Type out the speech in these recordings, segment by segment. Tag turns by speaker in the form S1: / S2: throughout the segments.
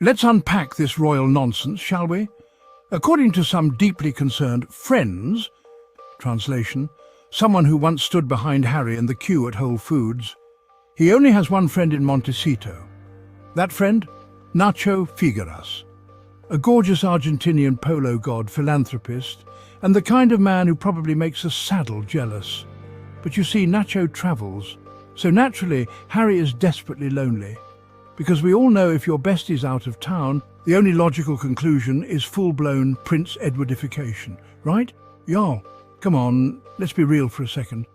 S1: Let's unpack this royal nonsense, shall we? According to some deeply concerned friends, translation, someone who once stood behind Harry in the queue at Whole Foods, he only has one friend in Montecito. That friend? Nacho Figueras, a gorgeous Argentinian polo god philanthropist, and the kind of man who probably makes a saddle jealous. But you see, Nacho travels, so naturally Harry is desperately lonely. Because we all know if your bestie's out of town, the only logical conclusion is full-blown Prince Edwardification, right? Yo, come on, let's be real for a second.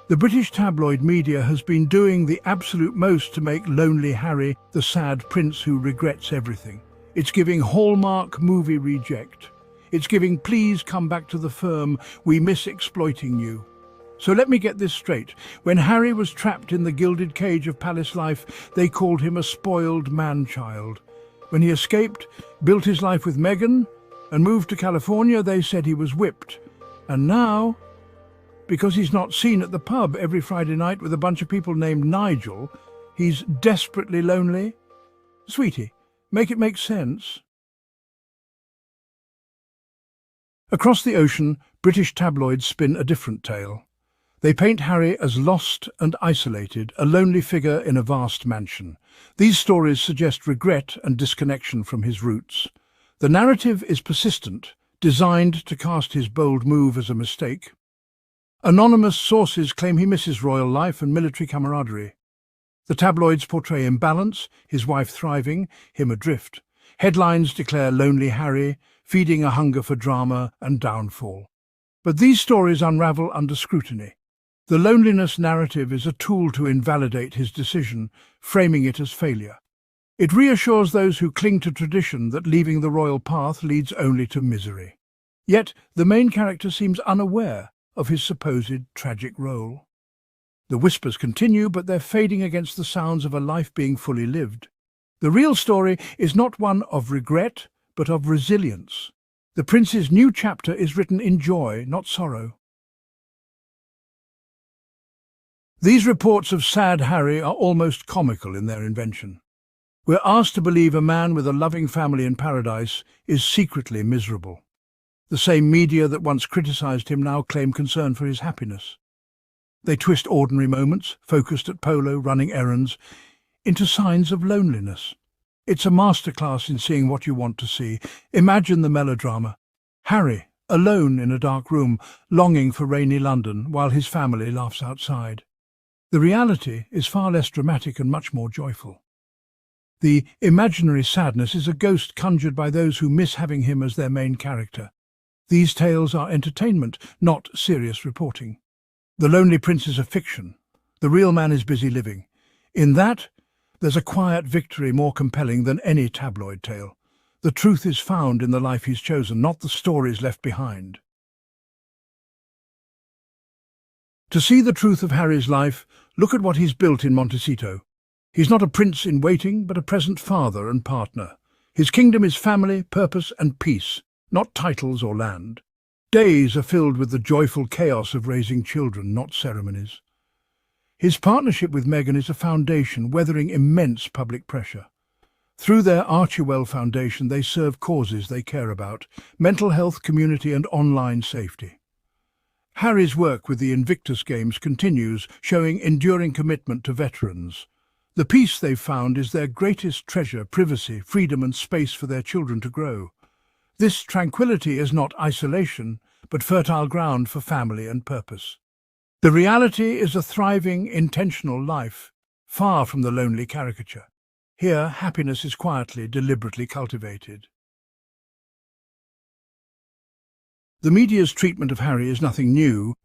S1: The British tabloid media has been doing the absolute most to make lonely Harry the sad prince who regrets everything. It's giving Hallmark movie reject. It's giving please come back to the firm, we miss exploiting you. So let me get this straight. When Harry was trapped in the gilded cage of palace life, they called him a spoiled man-child. When he escaped, built his life with Meghan, and moved to California, they said he was whipped. And now, because he's not seen at the pub every Friday night with a bunch of people named Nigel, he's desperately lonely? Sweetie, make it make sense. Across the ocean, British tabloids spin a different tale. They paint Harry as lost and isolated, a lonely figure in a vast mansion. These stories suggest regret and disconnection from his roots. The narrative is persistent, designed to cast his bold move as a mistake. Anonymous sources claim he misses royal life and military camaraderie. The tabloids portray imbalance, his wife thriving, him adrift. Headlines declare lonely Harry, feeding a hunger for drama and downfall. But these stories unravel under scrutiny. The loneliness narrative is a tool to invalidate his decision, framing it as failure. It reassures those who cling to tradition that leaving the royal path leads only to misery. Yet the main character seems unaware of his supposed tragic role. The whispers continue, but they're fading against the sounds of a life being fully lived. The real story is not one of regret, but of resilience. The prince's new chapter is written in joy, not sorrow. These reports of sad Harry are almost comical in their invention. We're asked to believe a man with a loving family in paradise is secretly miserable. The same media that once criticised him now claim concern for his happiness. They twist ordinary moments, focused at polo, running errands, into signs of loneliness. It's a masterclass in seeing what you want to see. Imagine the melodrama. Harry, alone in a dark room, longing for rainy London, while his family laughs outside. The reality is far less dramatic and much more joyful. The imaginary sadness is a ghost conjured by those who miss having him as their main character. These tales are entertainment, not serious reporting. The Lonely Prince is a fiction. The real man is busy living. In that, there's a quiet victory more compelling than any tabloid tale. The truth is found in the life he's chosen, not the stories left behind. To see the truth of Harry's life, look at what he's built in Montecito. He's not a prince in waiting, but a present father and partner. His kingdom is family, purpose and peace, not titles or land. Days are filled with the joyful chaos of raising children, not ceremonies. His partnership with Meghan is a foundation weathering immense public pressure. Through their Archewell Foundation, they serve causes they care about: mental health, community and online safety. Harry's work with the Invictus Games continues, showing enduring commitment to veterans. The peace they've found is their greatest treasure: privacy, freedom and space for their children to grow. This tranquility is not isolation, but fertile ground for family and purpose. The reality is a thriving, intentional life, far from the lonely caricature. Here, happiness is quietly, deliberately cultivated. The media's treatment of Harry is nothing new.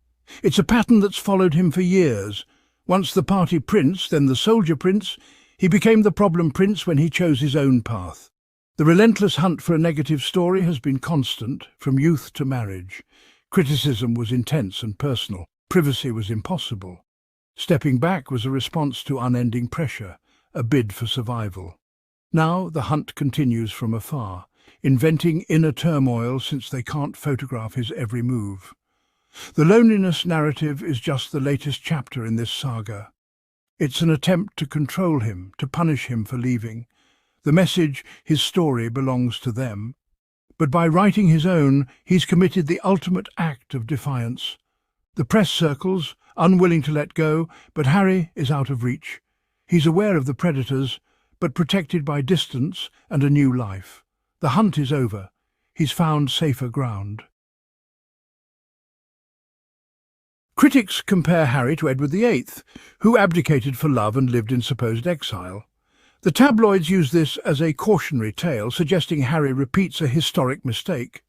S1: It's a pattern that's followed him for years. Once the party prince, then the soldier prince, he became the problem prince when he chose his own path. The relentless hunt for a negative story has been constant, from youth to marriage. Criticism was intense and personal. Privacy was impossible. Stepping back was a response to unending pressure, a bid for survival. Now the hunt continues from afar, inventing inner turmoil since they can't photograph his every move. The loneliness narrative is just the latest chapter in this saga. It's an attempt to control him, to punish him for leaving. The message, his story, belongs to them. But by writing his own, he's committed the ultimate act of defiance. The press circles, unwilling to let go, but Harry is out of reach. He's aware of the predators, but protected by distance and a new life. The hunt is over. He's found safer ground. Critics compare Harry to Edward VIII, who abdicated for love and lived in supposed exile. The tabloids use this as a cautionary tale, suggesting Harry repeats a historic mistake.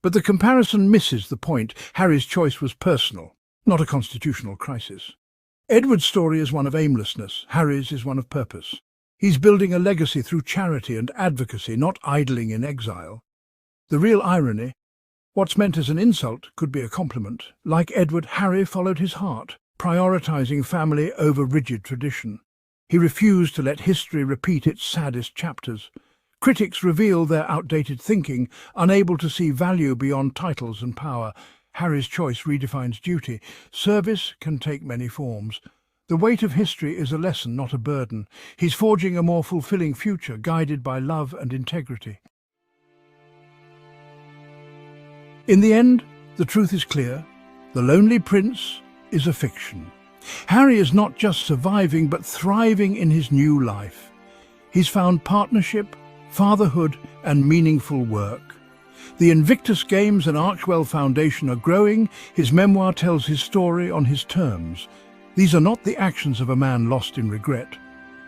S1: But the comparison misses the point. Harry's choice was personal, not a constitutional crisis. Edward's story is one of aimlessness. Harry's is one of purpose. He's building a legacy through charity and advocacy, not idling in exile. The real irony: what's meant as an insult could be a compliment. Like Edward, Harry followed his heart, prioritizing family over rigid tradition. He refused to let history repeat its saddest chapters. Critics reveal their outdated thinking, unable to see value beyond titles and power. Harry's choice redefines duty. Service can take many forms. The weight of history is a lesson, not a burden. He's forging a more fulfilling future, guided by love and integrity. In the end, the truth is clear. The Lonely Prince is a fiction. Harry is not just surviving, but thriving in his new life. He's found partnership, fatherhood, and meaningful work. The Invictus Games and Archwell Foundation are growing. His memoir tells his story on his terms. These are not the actions of a man lost in regret.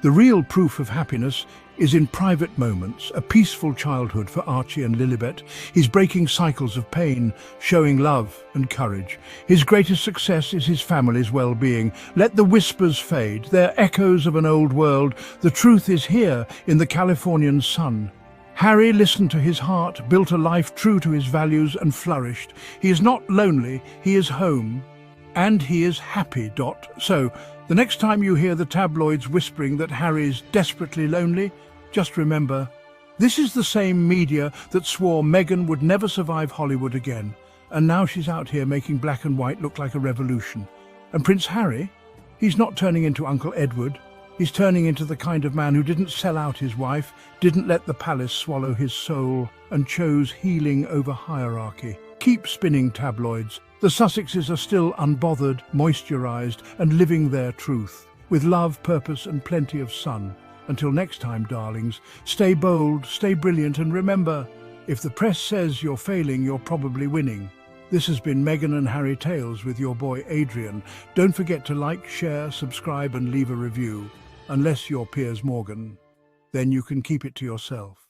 S1: The real proof of happiness is in private moments, a peaceful childhood for Archie and Lilibet. He's breaking cycles of pain, showing love and courage. His greatest success is his family's well-being. Let the whispers fade. They're echoes of an old world. The truth is here in the Californian sun. Harry listened to his heart, built a life true to his values, and flourished. He is not lonely, he is home. And he is happy. So, the next time you hear the tabloids whispering that Harry's desperately lonely, just remember, this is the same media that swore Meghan would never survive Hollywood again. And now she's out here making black and white look like a revolution. And Prince Harry? He's not turning into Uncle Edward. He's turning into the kind of man who didn't sell out his wife, didn't let the palace swallow his soul, and chose healing over hierarchy. Keep spinning, tabloids. The Sussexes are still unbothered, moisturized, and living their truth, with love, purpose, and plenty of sun. Until next time, darlings, stay bold, stay brilliant, and remember, if the press says you're failing, you're probably winning. This has been Meghan and Harry Tales with your boy Adrian. Don't forget to like, share, subscribe, and leave a review. Unless you're Piers Morgan, then you can keep it to yourself.